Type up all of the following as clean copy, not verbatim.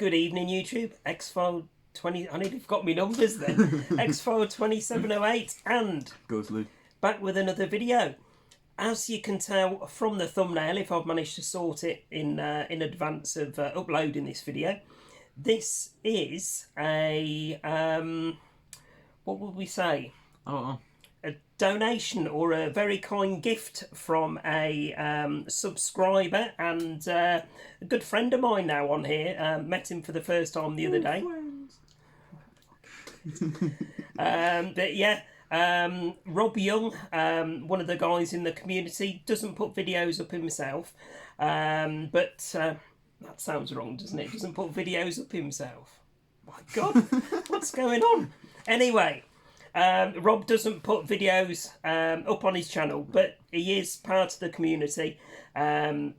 Good evening, YouTube. X-File 20... I nearly forgot my numbers then. X-File 2708 and... Goes Lou. Back with another video. As you can tell from the thumbnail, if I've managed to sort it in advance of uploading this video, this is a... what would we say? I don't know. A donation or a very kind gift from a subscriber and a good friend of mine now on here. Met him for the first time the other day. But yeah, Rob Young, one of the guys in the community, doesn't put videos up himself, but that sounds wrong, doesn't it? Doesn't put videos up himself. My God, what's going on? Anyway. Rob doesn't put videos up on his channel, but he is part of the community. One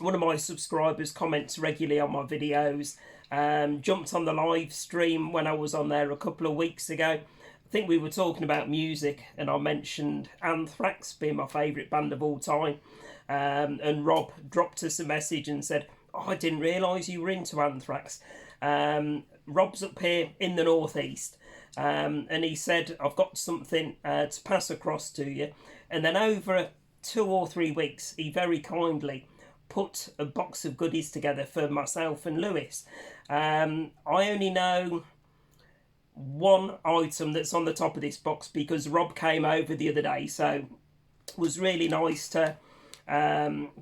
of my subscribers comments regularly on my videos. Jumped on the live stream when I was on there a couple of weeks ago. I think we were talking about music and I mentioned Anthrax being my favourite band of all time. And Rob dropped us a message and said, "Oh, I didn't realise you were into Anthrax." Rob's up here in the northeast. And he said, "I've got something to pass across to you." And then over 2 or 3 weeks, he very kindly put a box of goodies together for myself and Lewis. I only know one item that's on the top of this box because Rob came over the other day, so it was really nice to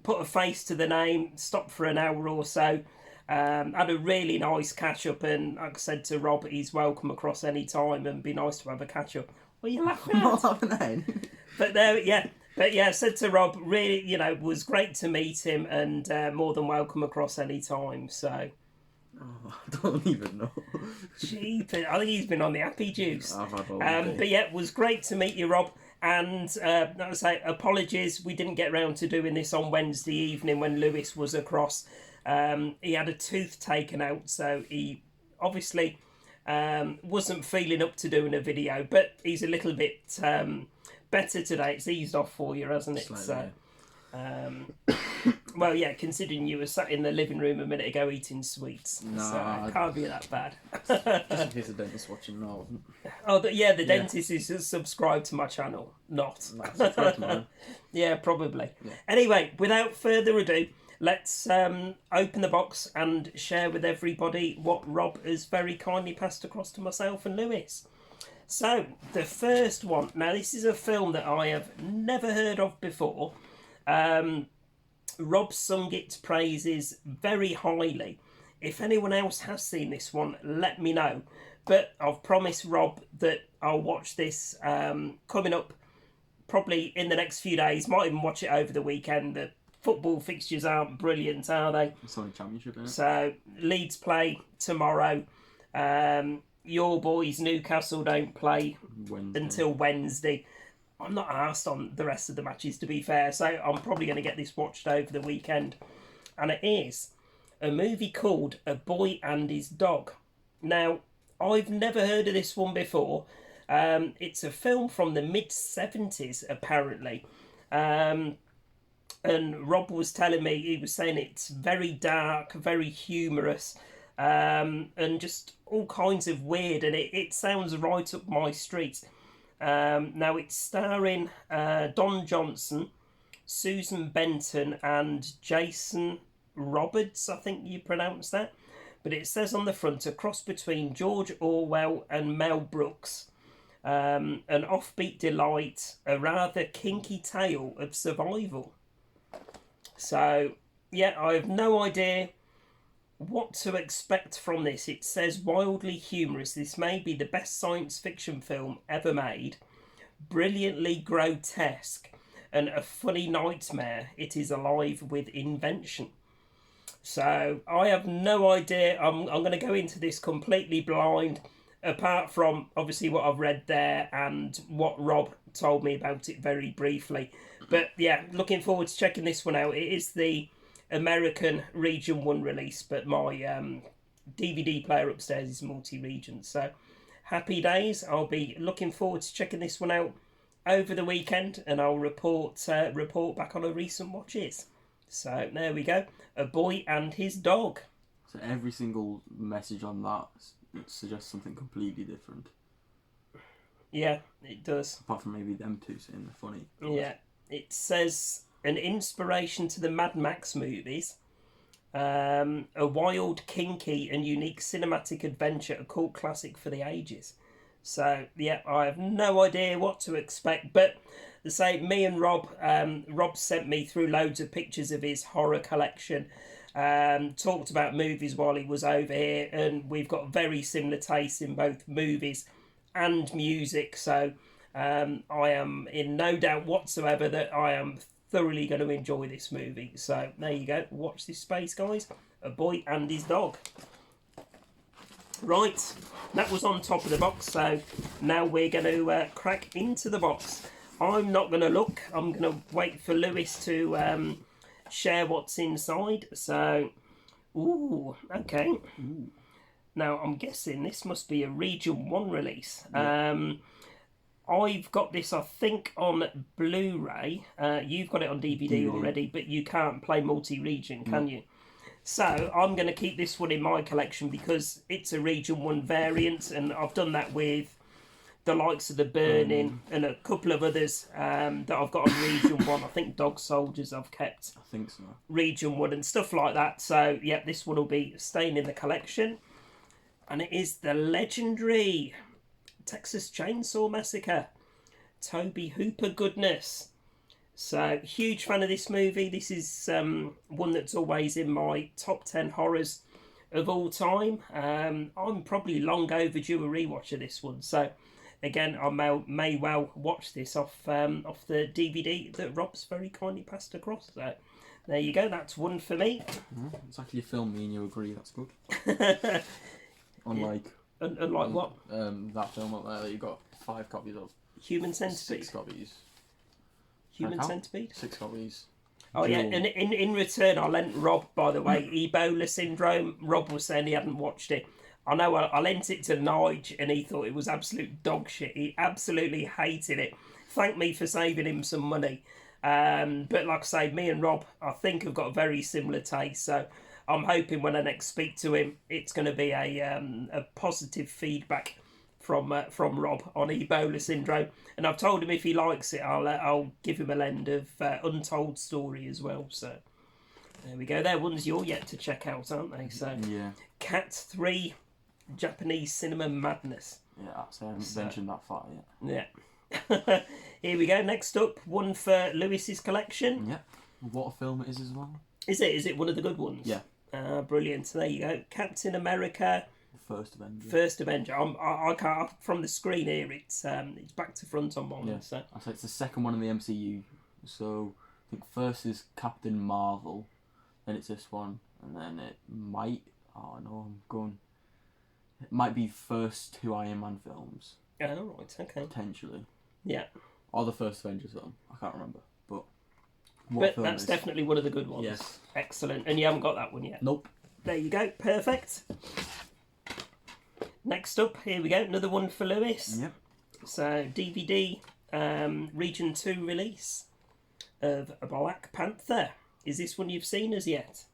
put a face to the name, stop for an hour or so. Had a really nice catch up, and like I said to Rob, he's welcome across any time, and be nice to have a catch up. What are you laughing at? I'm not laughing at him. But I said to Rob, really, it was great to meet him, and more than welcome across any time. So, I don't even know. Jeepers, I think he's been on the happy juice. I've had all but yeah, it was great to meet you, Rob. And like I say, apologies, we didn't get round to doing this on Wednesday evening when Lewis was across. He had a tooth taken out, so he obviously wasn't feeling up to doing a video, but he's a little bit better today. It's eased off for you, hasn't it? Slightly, Well, yeah, considering you were sat in the living room a minute ago eating sweets, Nah, so it can't be that bad. Just in case the dentist watching, no. Oh, the dentist is subscribed to my channel. Not. Subscribe to mine. Yeah, probably. Yeah. Anyway, without further ado, let's open the box and share with everybody what Rob has very kindly passed across to myself and Lewis. So, the first one. Now, this is a film that I have never heard of before. Rob sung its praises very highly. If anyone else has seen this one, let me know. But I've promised Rob that I'll watch this coming up probably in the next few days. Might even watch it over the weekend. The football fixtures aren't brilliant, are they? It's only Championship, isn't it? So, Leeds play tomorrow. Your boys, Newcastle, don't play until Wednesday. I'm not arsed on the rest of the matches, to be fair, so I'm probably going to get this watched over the weekend. And it is a movie called A Boy and His Dog. Now, I've never heard of this one before. It's a film from the mid-70s, apparently. And Rob was telling me, he was saying it's very dark, very humorous, and just all kinds of weird, and it sounds right up my street. Now it's starring Don Johnson, Susan Benton and Jason Robards, I think you pronounce that. But it says on the front, a cross between George Orwell and Mel Brooks. An offbeat delight, a rather kinky tale of survival. So, yeah, I have no idea what to expect from this. It says wildly humorous. This may be the best science fiction film ever made. Brilliantly grotesque and a funny nightmare. It is alive with invention. So I have no idea. I'm going to go into this completely blind, apart from obviously what I've read there and what Rob told me about it very briefly. But yeah, looking forward to checking this one out. It is the American Region 1 release, but my DVD player upstairs is multi-region. So happy days. I'll be looking forward to checking this one out over the weekend, and I'll report back on a recent watches. So there we go. A Boy and His Dog. So every single message on that suggests something completely different. Yeah, it does. Apart from maybe them two saying they're funny. Yeah, it says an inspiration to the Mad Max movies. A wild, kinky, and unique cinematic adventure, a cult classic for the ages. So yeah, I have no idea what to expect. But to say, me and Rob, Rob sent me through loads of pictures of his horror collection. Talked about movies while he was over here, and we've got very similar tastes in both movies and music. So I am in no doubt whatsoever that I am thoroughly going to enjoy this movie. So there you go. Watch this space, guys. A boy and his dog. Right, that was on top of the box. So now we're going to crack into the box. I'm not going to look. I'm going to wait for Lewis to share what's inside. So, ooh, okay. Ooh. Now I'm guessing this must be a Region 1 release. Yeah. I've got this, I think, on Blu-ray. You've got it on DVD already, but you can't play multi-region, can you? So I'm going to keep this one in my collection because it's a Region 1 variant, and I've done that with the likes of The Burning and a couple of others that I've got on Region 1. I think Dog Soldiers I've kept I think so. Region 1 and stuff like that. So, yeah, this one will be staying in the collection. And it is the legendary Texas Chainsaw Massacre. Tobe Hooper goodness. So, huge fan of this movie. This is one that's always in my top 10 horrors of all time. I'm probably long overdue a rewatch of this one. So, again, I may well watch this off the DVD that Rob's very kindly passed across. So, there you go. That's one for me. It's actually a film me and you agree. That's good. Unlike Unlike what? That film up there that you got 5 copies of. Human Centipede. 6 copies. Human Centipede. 6 copies. Oh yeah, and in return, I lent Rob, by the way, Ebola Syndrome. Rob was saying he hadn't watched it. I know I lent it to Nige, and he thought it was absolute dog shit. He absolutely hated it. Thank me for saving him some money. But like I say, me and Rob, I think, have got a very similar taste. So I'm hoping when I next speak to him, it's going to be a positive feedback from Rob on Ebola Syndrome. And I've told him if he likes it, I'll give him a lend of Untold Story as well. So there we go. They're ones you're yet to check out, aren't they? So yeah. Cat 3, Japanese Cinema Madness. Yeah, so I haven't mentioned that far yet. Yeah. Here we go. Next up, one for Lewis's collection. Yeah. What a film it is as well. Is it? Is it one of the good ones? Yeah. Brilliant. There you go. Captain America. First Avenger. First Avenger. I can't, from the screen here. It's back to front on mine. Yeah. So. I say it's the second one in the MCU. So I think first is Captain Marvel, then it's this one, and then it might. Oh no, I'm going. It might be first 2 Iron Man films. Oh right. Okay. Potentially. Yeah. Or the first Avengers film. I can't remember, but. But that's definitely one of the good ones. Yes. Excellent. And you haven't got that one yet? Nope. There you go. Perfect. Next up, here we go. Another one for Lewis. Yep. So, DVD Region 2 release of Black Panther. Is this one you've seen as yet?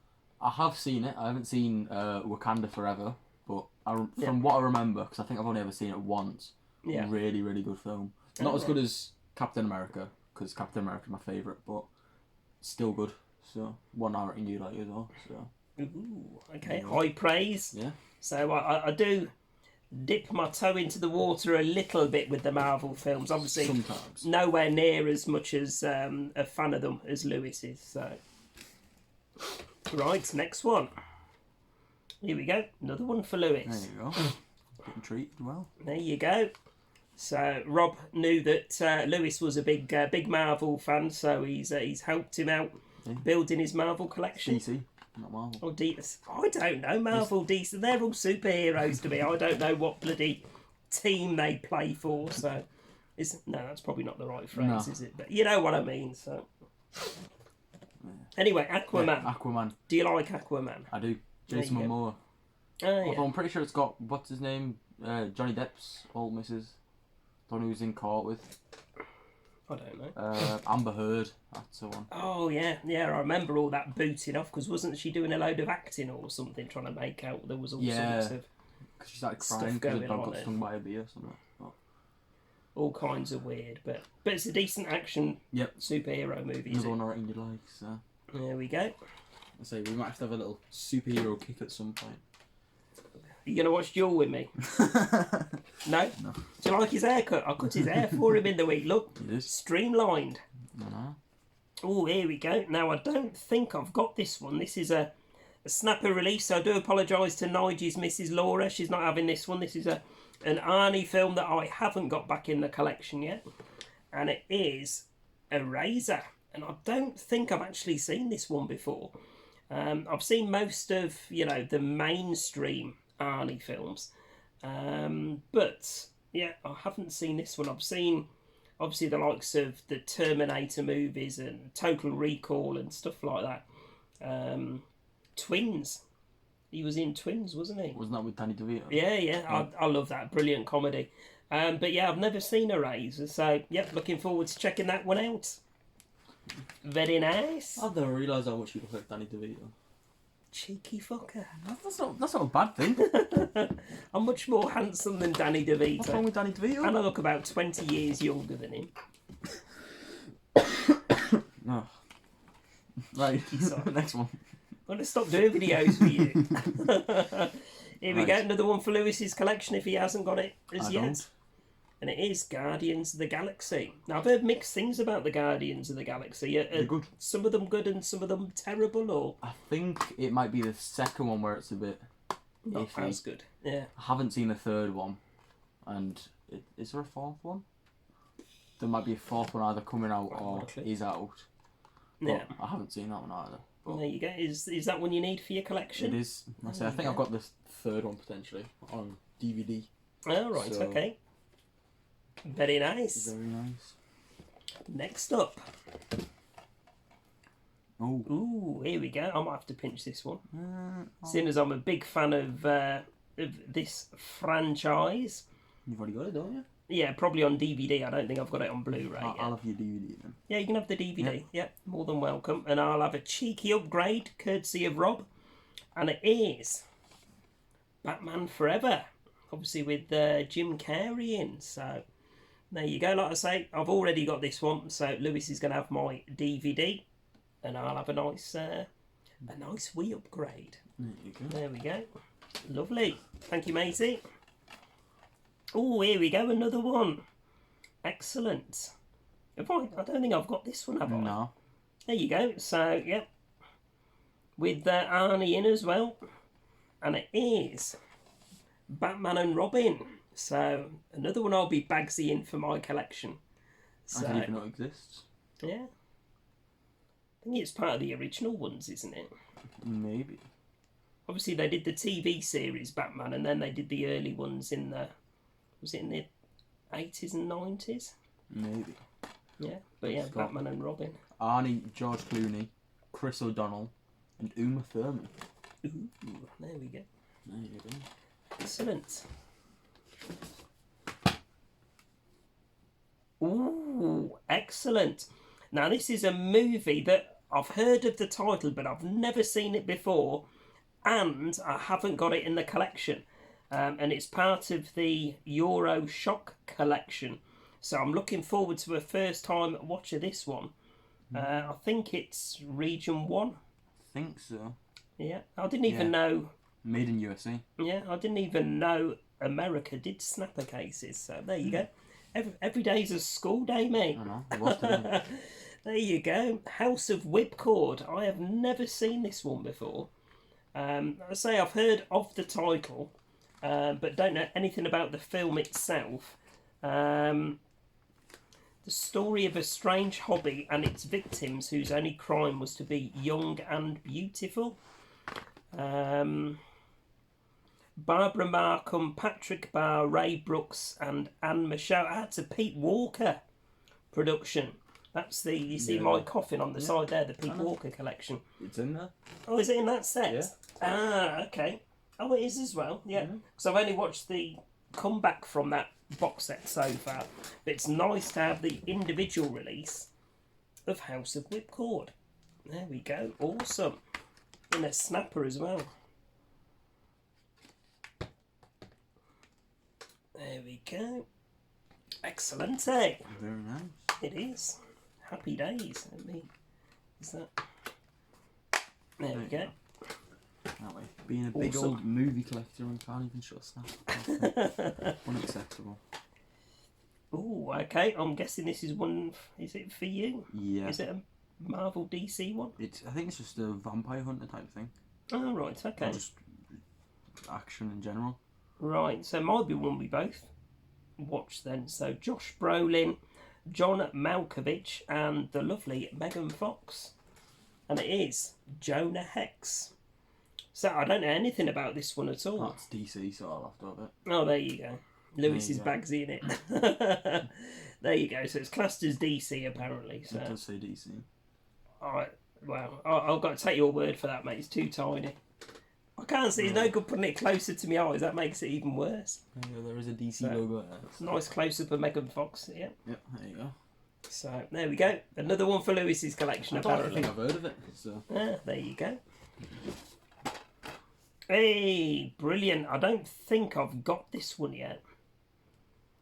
I have seen it. I haven't seen Wakanda Forever, but from what I remember, because I think I've only ever seen it once, Yeah. really, really good film. Not as good as Captain America, because Captain America is my favourite, but still good. So, one I reckon you like as well. So. Ooh, okay, high praise. Yeah. So I do dip my toe into the water a little bit with the Marvel films. Obviously, sometimes nowhere near as much as a fan of them as Lewis is. So, right, next one. Here we go. Another one for Lewis. There you go. Getting treated well. There you go. So Rob knew that Lewis was a big Marvel fan, so he's helped him out building his Marvel collection. DC, not Marvel. Oh, DC. I don't know. Marvel, DC. They're all superheroes to me. I don't know what bloody team they play for. So, that's probably not the right phrase, is it? But you know what I mean. So, anyway, Aquaman. Yeah, Aquaman. Do you like Aquaman? I do. Jason Momoa. Oh, yeah. I'm pretty sure it's got what's his name, Johnny Depp's old missus. The one he was in court with. I don't know. Amber Heard, that's the one. Oh, yeah. Yeah, I remember all that booting off, because wasn't she doing a load of acting or something, trying to make out there was all sorts of... Because she started stuff crying because her going dog on got there. stung by a bee or something. But all kinds of weird, but it's a decent action superhero movie. Another one I reckon you'd like, so. There we go. I say we might have to have a little superhero kick at some point. You gonna watch Duel with me? No? No. Do you like his haircut? I cut his hair for him in the week. Look, It is. streamlined. No. Oh, here we go. Now, I don't think I've got this one. This is a snapper release, so I do apologise to Nigel's Mrs. Laura. She's not having this one. This is an Arnie film that I haven't got back in the collection yet. And it is Eraser. And I don't think I've actually seen this one before. I've seen most of, the mainstream Arnie films. But, yeah, I haven't seen this one. I've seen, obviously, the likes of the Terminator movies and Total Recall and stuff like that. Twins. He was in Twins, wasn't he? Wasn't that with Danny DeVito? Yeah. I love that. Brilliant comedy. But, yeah, I've never seen Eraser. So, yeah, looking forward to checking that one out. Very nice. I never realised how much you look like Danny DeVito. Cheeky fucker. That's not a bad thing. I'm much more handsome than Danny DeVito. What's wrong with Danny DeVito? And I look about 20 years younger than him. No. Right, next one. I'm going to stop doing videos for you. Here we go, another one for Lewis's collection if he hasn't got it as yet. Don't. And it is Guardians of the Galaxy. Now, I've heard mixed things about the Guardians of the Galaxy. They're good. Some of them good and some of them terrible, or I think it might be the second one where it's a bit not iffy. as good. Yeah. I haven't seen the third one. And is there a fourth one? There might be a fourth one either coming out or is out. But Yeah. I haven't seen that one either. Well, there you go. Is that one you need for your collection? It is. I think I've got the third one potentially on DVD. Oh, right, So- okay. Very nice. Very nice. Next up. Oh. Ooh, here we go. I might have to pinch this one. Oh. Seeing as I'm a big fan of this franchise. You've already got it, don't you? Yeah, probably on DVD. I don't think I've got it on Blu-ray yet. I'll have your DVD then. Yeah, you can have the DVD. Yeah, more than welcome. And I'll have a cheeky upgrade, courtesy of Rob. And it is Batman Forever. Obviously with Jim Carrey in. So there you go. Like I say, I've already got this one. So Lewis is going to have my DVD. And I'll have a nice wee upgrade. There you go. There we go. Lovely. Thank you, matey. Oh, here we go. Another one. Excellent. I don't think I've got this one, have I? No. There you go. So, yep. With Arnie in as well. And it is Batman and Robin. So, another one I'll be bagsy in for my collection. So, I don't even know it exists. yeah. I think it's part of the original ones, isn't it? Maybe. Obviously, they did the TV series Batman, and then they did the early ones in the... Was it in the 80s and 90s? Maybe. Yeah, but yeah, Scott. Batman and Robin. Arnie, George Clooney, Chris O'Donnell, and Uma Thurman. Ooh, there we go. There you go. Excellent. Ooh, excellent. Now, this is a movie that I've heard of the title, but I've never seen it before, and I haven't got it in the collection. And it's part of the Euro Shock collection. So I'm looking forward to a first time watch of this one. I think it's Region 1. I think so. Yeah, I didn't even know. Made in USA. Yeah, I didn't even know America did snapper cases. So there you go. Every day's a school day, mate. I know. It was today. There you go. House of Whipcord. I have never seen this one before. I say I've heard of the title, but don't know anything about the film itself. The story of a strange hobby and its victims whose only crime was to be young and beautiful. Barbara Markham, Patrick Barr, Ray Brooks and Anne Michelle. It's a Pete Walker production. That's the, you see my coffin on the side there, the Pete Walker collection. It's in there. Oh, is it in that set? Yeah. Ah, okay. Oh, it is as well, yeah. Because I've only watched the comeback from that box set so far, but it's nice to have the individual release of House of Whipcord. There we go, awesome. In a snapper as well. There we go. Excellent, eh? Very nice. It is. Happy days. Let me. Is that? There we go. That way. Being a big Awesome. old movie collector and can't even shut a snap. Unacceptable. Oh, okay. I'm guessing this is one. Is it for you? Yeah. Is it a Marvel DC one? I think it's just a vampire hunter type thing. Oh, right. Okay. Or just action in general. Right. So might be one we both watched then. So Josh Brolin, John Malkovich, and the lovely Megan Fox. And it is Jonah Hex. So I don't know anything about this one at all. That's DC, so I'll have to have it. Oh, there you go. Lewis's There you Bagsy in it. There you go. So it's classed as DC apparently. So It does say DC. alright, well, I've got to take your word for that, mate. It's too tiny. I can't see. It's no good putting it closer to my eyes. That makes it even worse. There is a DC So, logo there. It's a nice close up of Megan Fox. Yeah. Yep, there you go. So there we go. Another one for Lewis's collection I don't apparently. think I've heard of it. So. Ah, there you go. Hey, brilliant. I don't think I've got this one yet.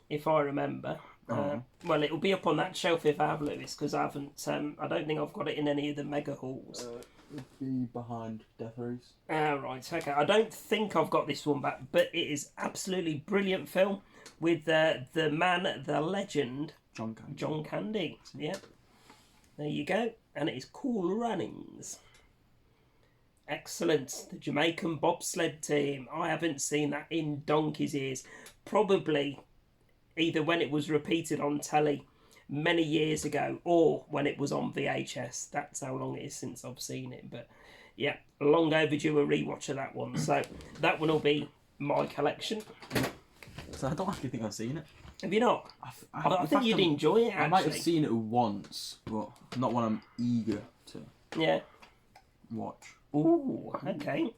If I remember. Well, it'll be up on that shelf if I have, Lewis, because I haven't. I don't think I've got it in any of the mega halls. It'd be behind Death Race. Right, okay. I don't think I've got this one back, but it is absolutely brilliant film with the man, the legend, John Candy. John Candy. Yeah. There you go. And it is Cool Runnings. Excellent. The Jamaican bobsled team. I haven't seen that in donkey's ears. Probably either when it was repeated on telly many years ago or when it was on VHS. That's how long it is since I've seen it. But yeah, long overdue a rewatch of that one. So that one will be my collection. So I don't actually think I've seen it. Have you not? I think you'd enjoy it, actually. I might have seen it once, but not when I'm eager to Yeah. watch. Ooh, okay.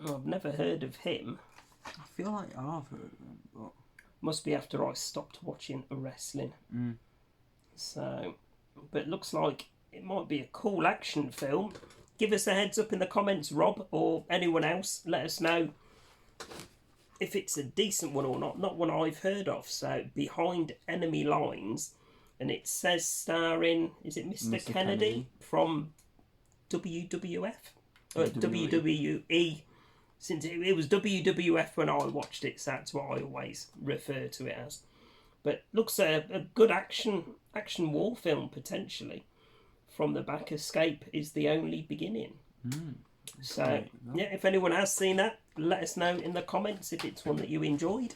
Well, I've never heard of him. I feel like I've heard of him, but... Must be after I stopped watching wrestling. Mm. So, but it looks like it might be a cool action film. Give us a heads up in the comments, Rob, or anyone else. Let us know if it's a decent one or not. Not one I've heard of. So, Behind Enemy Lines. And it says starring, is it Mr. Kennedy from WWF? Or WWE. Since it was WWF when I watched it, so that's what I always refer to it as. But looks a good action war film potentially. From the back, Escape is the only beginning. So yeah, if anyone has seen that, let us know in the comments if it's one that you enjoyed.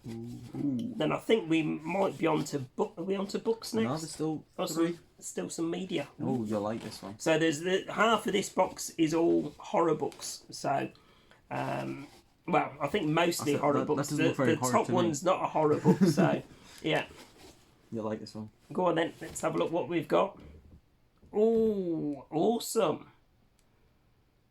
Then I think we might be on to book. Are we on to books next? No, there's still three. Still some media. Oh, you'll like this one. So there's half of this box is all horror books. So, well, I think mostly horror books. The top one's not a horror book. So, yeah. You'll like this one. Go on then. Let's have a look what we've got. Oh, awesome.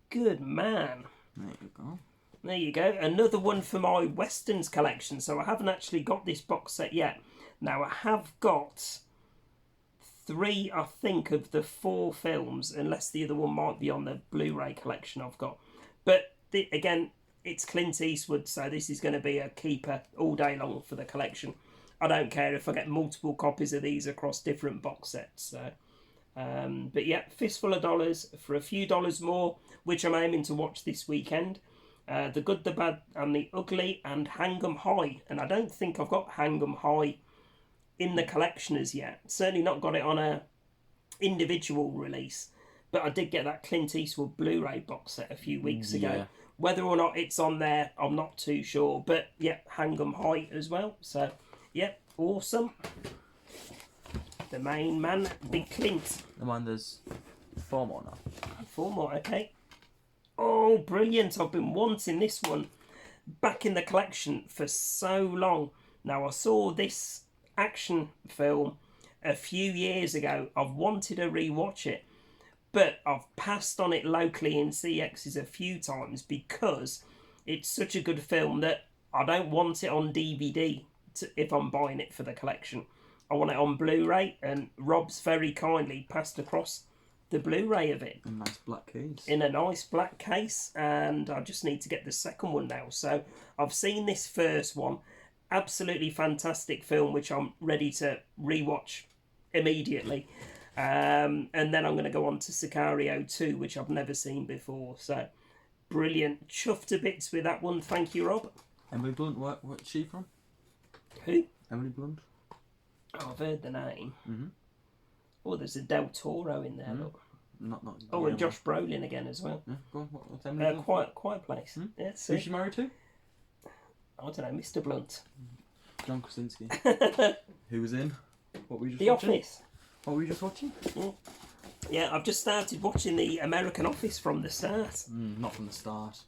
Good man. There you go. There you go. Another one for my Westerns collection. So I haven't actually got this box set yet. Now I have got 3, I think, of the 4 films, unless the other one might be on the Blu-ray collection I've got. But again, it's Clint Eastwood, so this is going to be a keeper all day long for the collection. I don't care if I get multiple copies of these across different box sets. So, but yeah, fistful of dollars for a few dollars more, which I'm aiming to watch this weekend. The Good, the Bad and the Ugly and Hang 'em High. And I don't think I've got Hang 'em High in the collection as yet. Certainly not got it on a individual release. But I did get that Clint Eastwood Blu-ray box set a few weeks ago. Yeah. Whether or not it's on there, I'm not too sure. But yeah, Hang 'em High as well. So yeah, awesome. The main man, Big Clint. The man, there's 4 more now. 4 more, okay. Oh, brilliant. I've been wanting this one back in the collection for so long. Now, I saw this action film a few years ago. I've wanted to rewatch it, but I've passed on it locally in CXs a few times because it's such a good film that I don't want it on DVD if I'm buying it for the collection. I want it on Blu-ray, and Rob's very kindly passed across the Blu-ray of it. A nice black case. In a nice black case, and I just need to get the second one now. So I've seen this first one. Absolutely fantastic film, which I'm ready to rewatch immediately. And then I'm going to go on to Sicario 2, which I've never seen before. So brilliant. Chuffed to bits with that one. Thank you, Rob. Emily Blunt, what's she from? Who? Emily Blunt. Oh, I've heard the name. Mm-hmm. Oh, there's a Del Toro in there, look. Not. Oh, and Josh Brolin again as well. Yeah, go on. What's Emily Blunt? Quiet Place. Yeah, Who's she married to? I don't know, Mr. Blunt. John Krasinski. Who was in? What were you just The watching? Office. What were you just watching? Yeah, I've just started watching the American Office from the start. Not from the start.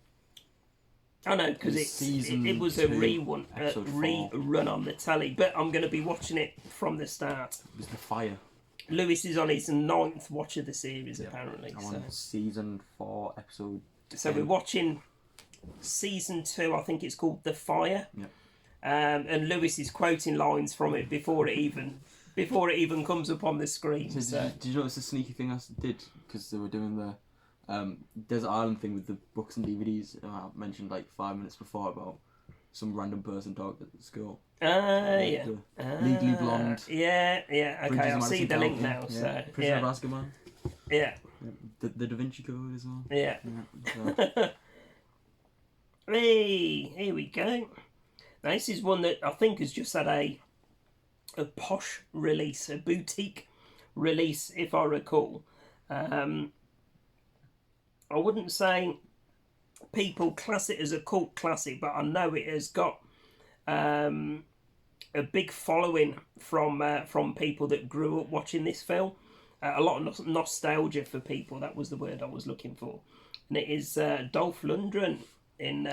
I know, because it was a 2, rerun on the telly, but I'm going to be watching it from the start. It was The Fire. Lewis is on his 9th watch of the series, apparently. I'm on season 4, episode 10. So we're watching season 2, I think it's called The Fire. Yeah. And Lewis is quoting lines from it before it even comes up on the screen. So did you notice the sneaky thing I did? Because they were doing the Desert Island thing with the books and DVDs. I mentioned like 5 minutes before about some random person talked at the school. Yeah. Legally Blonde. Yeah. Okay, Bridges I'll of see Madison the link County, now. Yeah. So Prisoner of Azkaban. Yeah. The Da Vinci Code as well. Yeah. So. Hey, here we go. Now this is one that I think has just had a posh release, a boutique release, if I recall. I wouldn't say people class it as a cult classic, but I know it has got a big following from people that grew up watching this film. A lot of nostalgia for people. That was the word I was looking for. And it is Dolph Lundgren in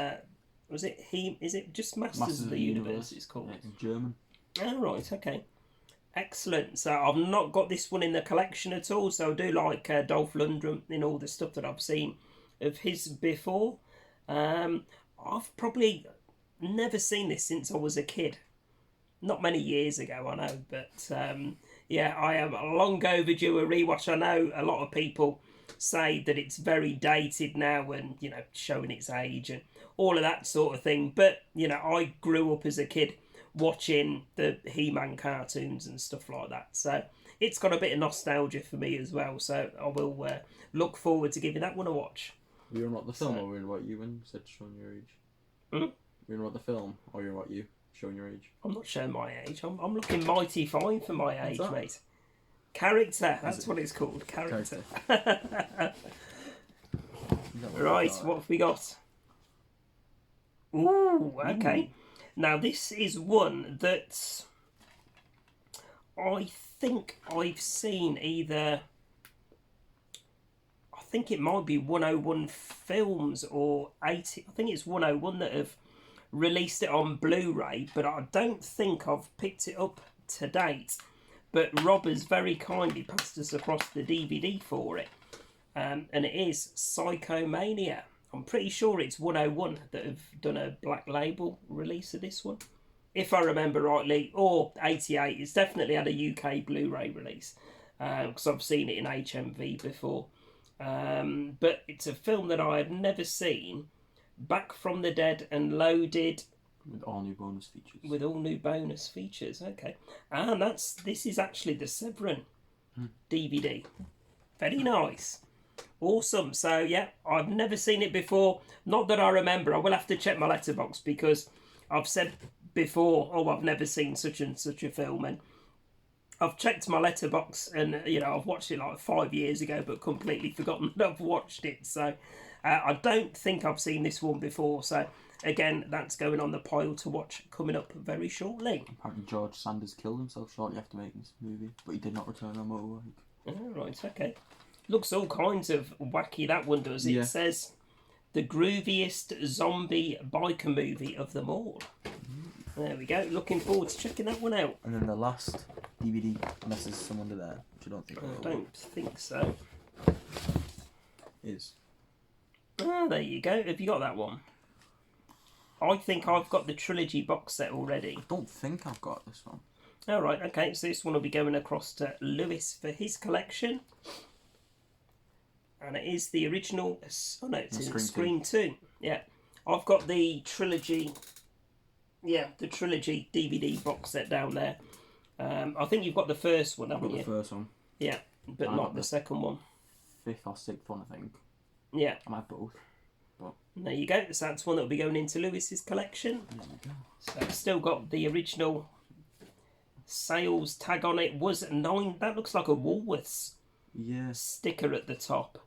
is it just Masters of the Universe it's called? Yeah, it's German. Oh, right, okay. Excellent. So I've not got this one in the collection at all, so I do like Dolph Lundgren in all the stuff that I've seen of his before. I've probably never seen this since I was a kid. Not many years ago, I know, but yeah, I am long overdue a rewatch. I know a lot of people say that it's very dated now and, you know, showing its age and all of that sort of thing. But, you know, I grew up as a kid watching the He-Man cartoons and stuff like that. So it's got a bit of nostalgia for me as well. So I will look forward to giving that one a watch. You're not the film, or we're about you when you said showing your age? You're not the film, or you're about you showing your age? I'm not showing my age. I'm looking mighty fine for my age, mate. Character, that's what it's called. Character. Right, what have we got? Ooh, okay. Now this is one that I think I've seen either. I think it might be 101 Films or 80. I think it's 101 that have released it on Blu-ray, but I don't think I've picked it up to date. But Rob has very kindly passed us across the DVD for it. And it is Psychomania. I'm pretty sure it's 101 that have done a black label release of this one. If I remember rightly, or 88. It's definitely had a UK Blu-ray release. Because I've seen it in HMV before. But it's a film that I have never seen. Back from the Dead and Loaded. With all new bonus features. With all new bonus features, okay. And this is actually the Severin DVD. Very nice. Awesome. So, yeah, I've never seen it before. Not that I remember. I will have to check my letterbox because I've said before, oh, I've never seen such and such a film. And I've checked my letterbox and, you know, I've watched it like 5 years ago, but completely forgotten that I've watched it. So, I don't think I've seen this one before. So, again, that's going on the pile to watch coming up very shortly. Apparently George Sanders killed himself shortly after making this movie, but he did not return on motorbike. Oh, right, okay. Looks all kinds of wacky, that one does. It says, the grooviest zombie biker movie of them all. There we go. Looking forward to checking that one out. And then the last DVD, unless there's some under there, which I don't think I don't think so. Is. Ah, there you go. Have you got that one? I think I've got the trilogy box set already. I don't think I've got this one. All right, okay, so this one will be going across to Lewis for his collection. And it is the original... Oh, no, it's in Scream 2. Yeah. I've got the trilogy... Yeah, the trilogy DVD box set down there. I think you've got the first one, haven't you? I've got the first one. Yeah, but not the second one. 5th or 6th one, I think. Yeah. I might both. But... There you go. So that's one that will be going into Lewis's collection. There you go. So I've still got the original sales tag on it. Was 9... That looks like a Woolworths sticker at the top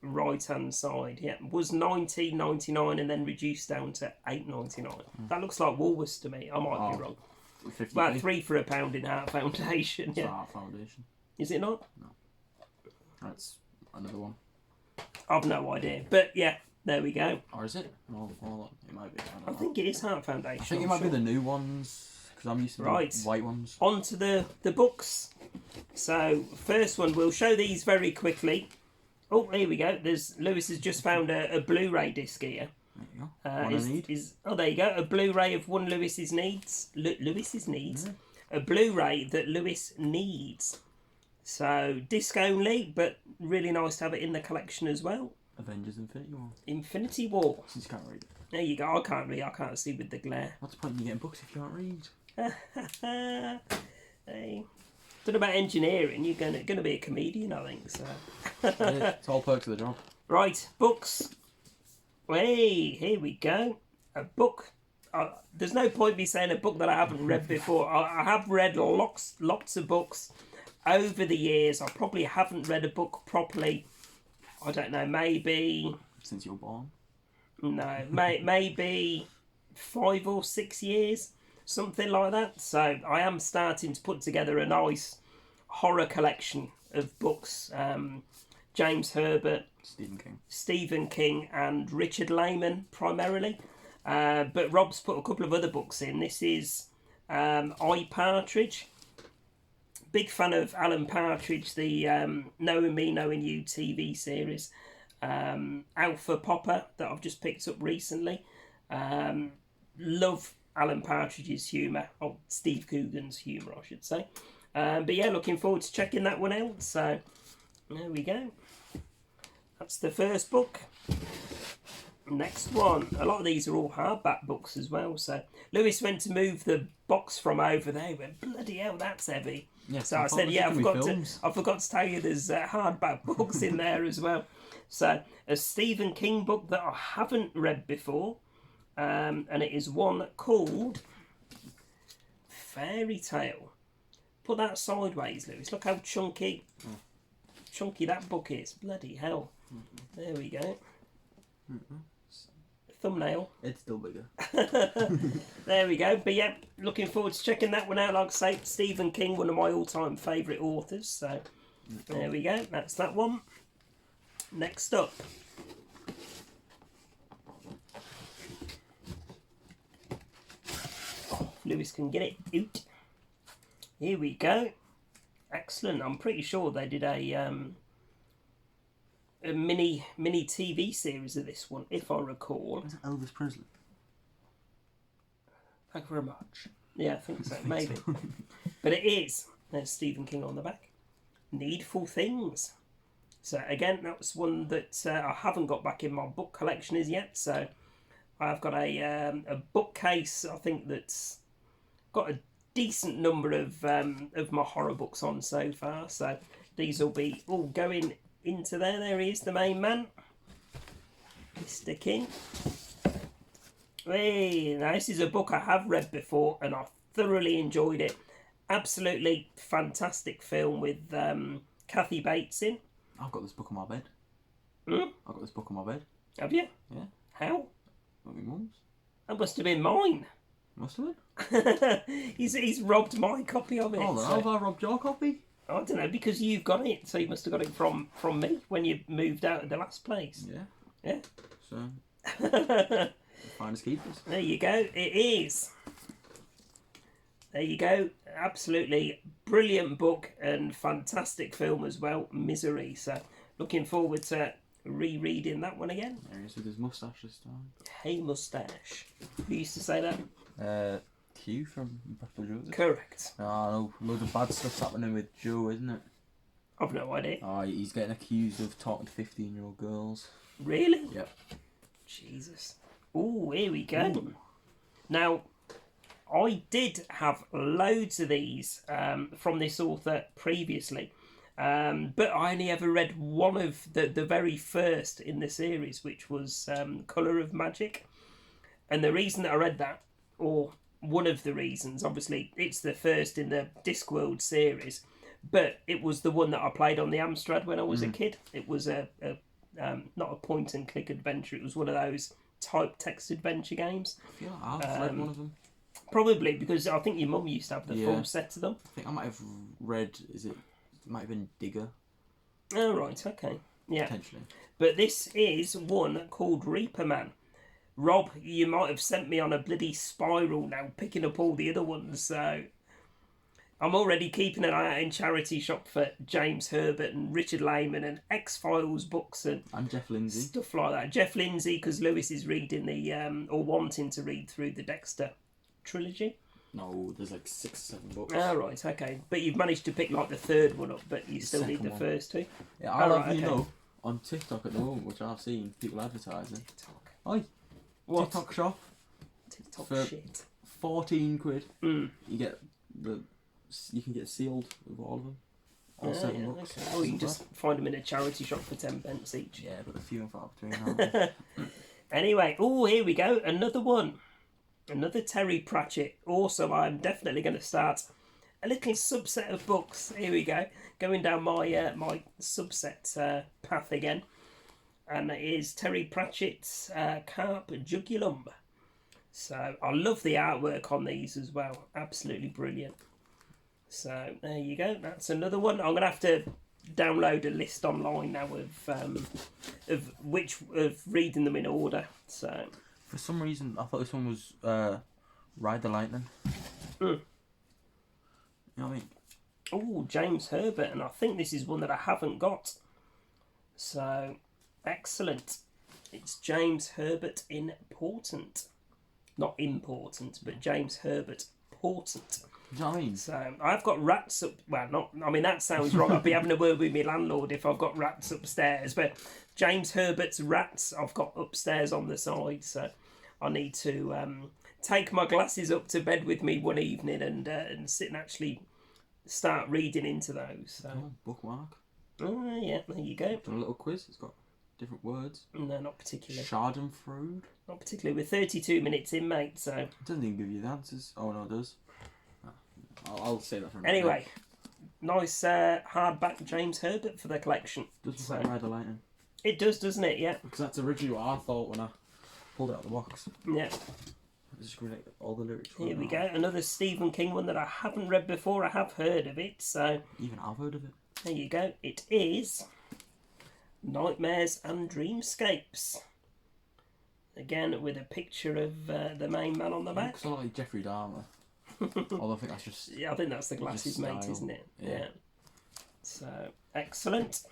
right hand side. Yeah, was $19.99 and then reduced down to $8.99. That looks like Woolworths to me. I might be wrong. 50p. Well, £3 for £1 in Heart Foundation. It's Yeah. Heart Foundation. Is it not? No. That's another one. I've no idea. But yeah, there we go. Or is it? No, well, it might be. I think it is Heart Foundation. I think it might be the new ones because I'm used to the white ones. On to the books. So first one, we'll show these very quickly. Oh, here we go. Lewis has just found a Blu-ray disc here. There you go. One I need. There you go. A Blu-ray of one Lewis's needs. Lewis's needs. Yeah. A Blu-ray that Lewis needs. So disc only, but really nice to have it in the collection as well. Avengers Infinity War. Infinity War. Since you can't read. There you go. I can't read. I can't see with the glare. What's the point in you getting books if you can't read? Hey. Don't know about engineering. You're gonna be a comedian, I think. So. Yeah, it's all perks of the job. Right, books. Hey, here we go. A book. There's no point me saying a book that I haven't read before. I have read lots of books over the years. I probably haven't read a book properly. I don't know, maybe... Since you were born? No, maybe 5 or 6 years, something like that. So I am starting to put together a nice horror collection of books. James Herbert, Stephen King and Richard Lehman primarily. But Rob's put a couple of other books in. This is I, Partridge. Big fan of Alan Partridge, the Knowing Me, Knowing You TV series. Alpha Popper that I've just picked up recently. Love Alan Partridge's humour. Oh, Steve Coogan's humour, I should say. But yeah, looking forward to checking that one out. So there we go. That's the first book. Next one. A lot of these are all hardback books as well. So Lewis went to move the box from over there. He went, bloody hell, that's heavy. Yes, so I said, yeah, I forgot to tell you there's hardback books in there as well. So a Stephen King book that I haven't read before. And it is one called Fairy Tale. Put that sideways, Lewis. Look how chunky that book is. Bloody hell. There we go. Thumbnail. It's still bigger. There we go. But yeah, looking forward to checking that one out. Like I say, Stephen King, one of my all-time favourite authors. So there we go. That's that one. Next up. Oh, Lewis can get it out. Here we go. Excellent. I'm pretty sure they did a mini TV series of this one, if I recall. Is it Elvis Presley? Thank you very much. Yeah, I think so, maybe. But it is. There's Stephen King on the back. Needful Things. So again, that was one that I haven't got back in my book collection as yet. So I've got a bookcase, I think, that's got a decent number of my horror books on so far. So these will be all going into there. There he is, the main man, Mr. King. Hey, now this is a book I have read before and I thoroughly enjoyed it. Absolutely fantastic film with Kathy Bates in. I've got this book on my bed. I've got this book on my bed. Have you? Yeah. How? Not my mum's. That must have been mine. Must have been. he's robbed my copy of it. Oh, so. have I robbed your copy? I don't know, because you've got it, so you must have got it from me when you moved out of the last place. Yeah. Yeah. So, finest keepers. There you go. It is. There you go. Absolutely brilliant book and fantastic film as well, Misery. So looking forward to rereading that one again. Yeah, he's with his moustache this time. Hey Moustache. Who used to say that? Q from Impractical Jokers. Correct. Oh, no, loads of bad stuff's happening with Joe, isn't it? I've no idea. Oh, he's getting accused of talking to 15-year-old girls. Really? Yep. Jesus. Ooh, here we go. Ooh. Now, I did have loads of these from this author previously, but I only ever read one of the very first in the series, which was Colour of Magic. And the reason that I read that, or one of the reasons, obviously, it's the first in the Discworld series, but it was the one that I played on the Amstrad when I was a kid. It was not a point and click adventure, it was one of those type text adventure games. I feel like I've read one of them. Probably because I think your mum used to have the full set of them. I think I might have read, it might have been Digger. Oh, right, okay. Yeah. Potentially. But this is one called Reaper Man. Rob, you might have sent me on a bloody spiral now, picking up all the other ones, so I'm already keeping an eye out in charity shop for James Herbert and Richard Lehman and X-Files books and Jeff Lindsay. Stuff like that. Jeff Lindsay, because Lewis is reading the, or wanting to read through the Dexter trilogy. No, there's like 6 or 7 books. Oh, right, okay. But you've managed to pick like the third one up, but you still need the first two. Yeah, I'll have you know, on TikTok at the moment, which I've seen people advertising. TikTok. Oi, What? TikTok shop. TikTok for shit. 14 quid. Mm. You can get sealed with all of them. All 7 books. Okay. Oh, you can just find them in a charity shop for 10 pence each. Yeah, but a few and far between. Anyway, oh, here we go. Another one. Another Terry Pratchett. Also, I'm definitely going to start a little subset of books. Here we go. Going down my my subset path again. And it is Terry Pratchett's Carp Jugulum. So, I love the artwork on these as well. Absolutely brilliant. So, there you go. That's another one. I'm going to have to download a list online now of reading them in order. So, for some reason, I thought this one was Ride the Lightning. You know what I mean? Oh, James Herbert, and I think this is one that I haven't got. So, excellent. It's James Herbert Important. Not important, but James Herbert Portent. Do you know what I mean? So, I've got rats up... Well, not... I mean, that sounds wrong. I'd be having a word with my landlord if I've got rats upstairs. But James Herbert's rats I've got upstairs on the side. So, I need to take my glasses up to bed with me one evening and sit and actually start reading into those. So. Oh, bookmark. Oh, yeah, there you go. Done a little quiz. It's got different words. No, not particularly. Schadenfreude. Not particularly. We're 32 minutes in, mate, so... It doesn't even give you the answers. Oh, no, it does. I'll say that for a minute. Anyway, nice hardback James Herbert for the collection. Does it Ride the Lightning? It does, doesn't it? Yeah. Because that's originally what I thought when I pulled it out of the box. Yeah. Just going to all the lyrics. Here we go. Another Stephen King one that I haven't read before. I have heard of it, so... Even I've heard of it. There you go. It is Nightmares and Dreamscapes. Again, with a picture of the main man on the back. Looks a lot like Jeffrey Dahmer. Although I think that's just... Yeah, I think that's the glasses mate, isn't it? Yeah. So, excellent.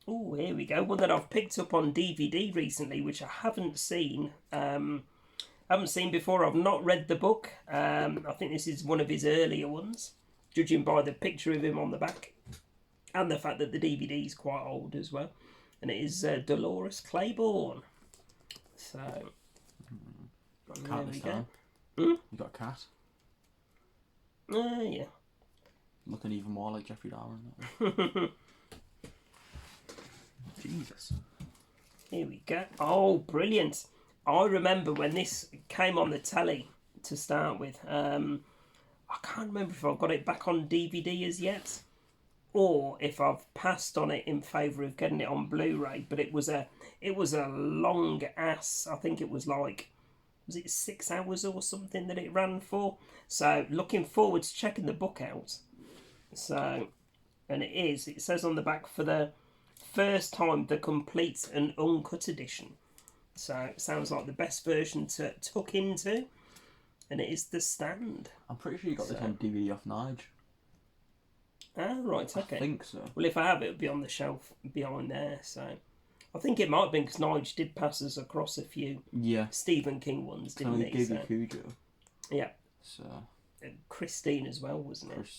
Oh, here we go. One that I've picked up on DVD recently, which I haven't seen. Before. I've not read the book. I think this is one of his earlier ones, judging by the picture of him on the back, and the fact that the DVD is quite old as well. And it is Dolores Claiborne. So, Cat this time. You got a cat. Yeah. Looking even more like Jeffrey Dahmer in that one. Jesus. Here we go. Oh, brilliant. I remember when this came on the telly to start with. I can't remember if I've got it back on DVD as yet, or if I've passed on it in favour of getting it on Blu-ray. But it was a long ass. I think it was like, was it 6 hours or something that it ran for? So looking forward to checking the book out. So, and it says on the back, for the first time, the complete and uncut edition. So it sounds like the best version to tuck into, and it is The Stand. I'm pretty sure you got this on DVD off Nige. Ah, right, okay. I think so. Well, if I have, it would be on the shelf behind there. So I think it might have been because Nige did pass us across a few Yeah. Stephen King ones, didn't he? Gave you Cujo. Yeah. So. Christine as well, wasn't it?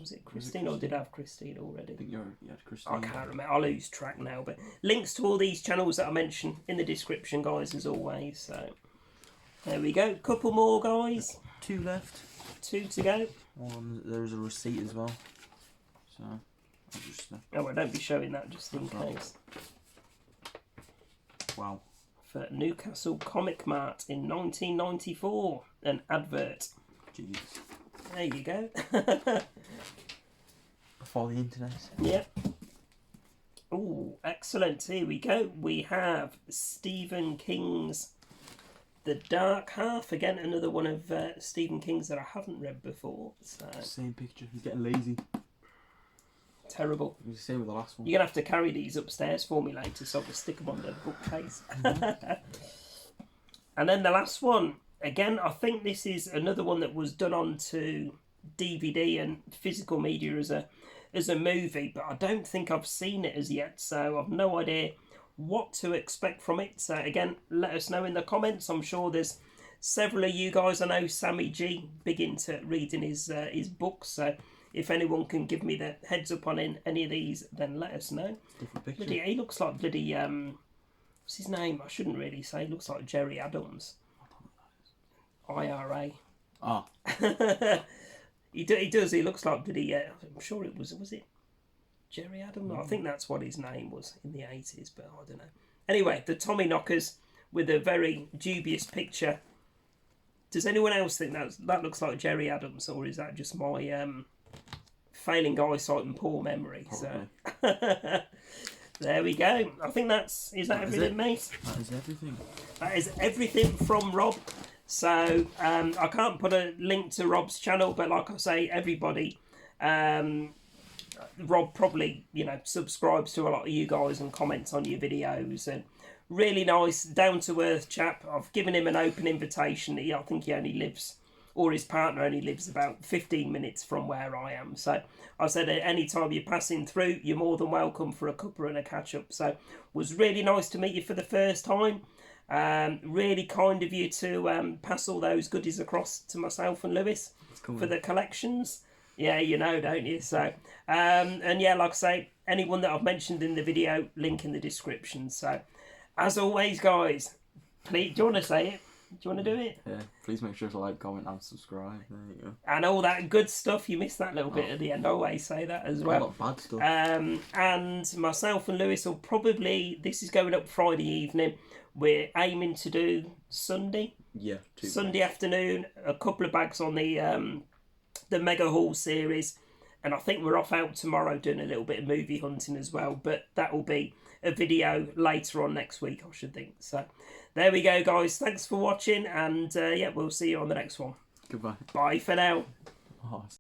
Was it Christine, or did I have Christine already? I think you had Christine. I can't remember. I lose track now. But links to all these channels that I mentioned in the description, guys, as always. So there we go. Couple more, guys. 2 left. 2 to go. There's a receipt as well. So I'll just. Oh, well, don't be showing that just in case. Wow. For Newcastle Comic Mart in 1994, an advert. Jeez. There you go. Before the internet. Yep. Oh, excellent. Here we go. We have Stephen King's The Dark Half. Again, another one of Stephen King's that I haven't read before. So Same picture. He's getting lazy. Terrible. It was the same with the last one. You're going to have to carry these upstairs for me later so I can stick them on the bookcase. And then the last one. Again, I think this is another one that was done onto DVD and physical media as a movie, but I don't think I've seen it as yet, so I've no idea what to expect from it. So again, let us know in the comments. I'm sure there's several of you guys. I know Sammy G, big into reading his books, so if anyone can give me the heads up on any of these, then let us know. Different picture. Bloody, he looks like bloody what's his name? I shouldn't really say. He looks like Jerry Adams. IRA. Ah. He does. He looks like bloody. I'm sure it was it Jerry Adams? I think that's what his name was in the 80s, but I don't know. Anyway, the Tommy Knockers with a very dubious picture. Does anyone else think that looks like Jerry Adams, or is that just my failing eyesight and poor memory? Probably. So there we go. I think is that everything, mate? That is everything. That is everything from Rob. So I can't put a link to Rob's channel, but like I say, everybody, Rob probably subscribes to a lot of you guys and comments on your videos, and really nice, down to earth chap. I've given him an open invitation. I think he only lives, or his partner only lives about 15 minutes from where I am. So I said at any time you're passing through, you're more than welcome for a cuppa and a catch up. So it was really nice to meet you for the first time. Really kind of you to pass all those goodies across to myself and Lewis for the collections. Yeah, you know, don't you? So, and yeah, like I say, anyone that I've mentioned in the video, link in the description. So, as always, guys, please, do you want to say it? Do you want to do it? Yeah, please make sure to like, comment and subscribe. There you go. And all that good stuff. You missed that little bit at the end. I always say that as well. A lot of bad stuff. And myself and Lewis will probably, this is going up Friday evening. We're aiming to do Sunday. Yeah, Sunday afternoon. A couple of bags on the Mega Haul series, and I think we're off out tomorrow doing a little bit of movie hunting as well. But that will be a video later on next week, I should think. So there we go, guys. Thanks for watching, and yeah, we'll see you on the next one. Goodbye. Bye for now. Oh,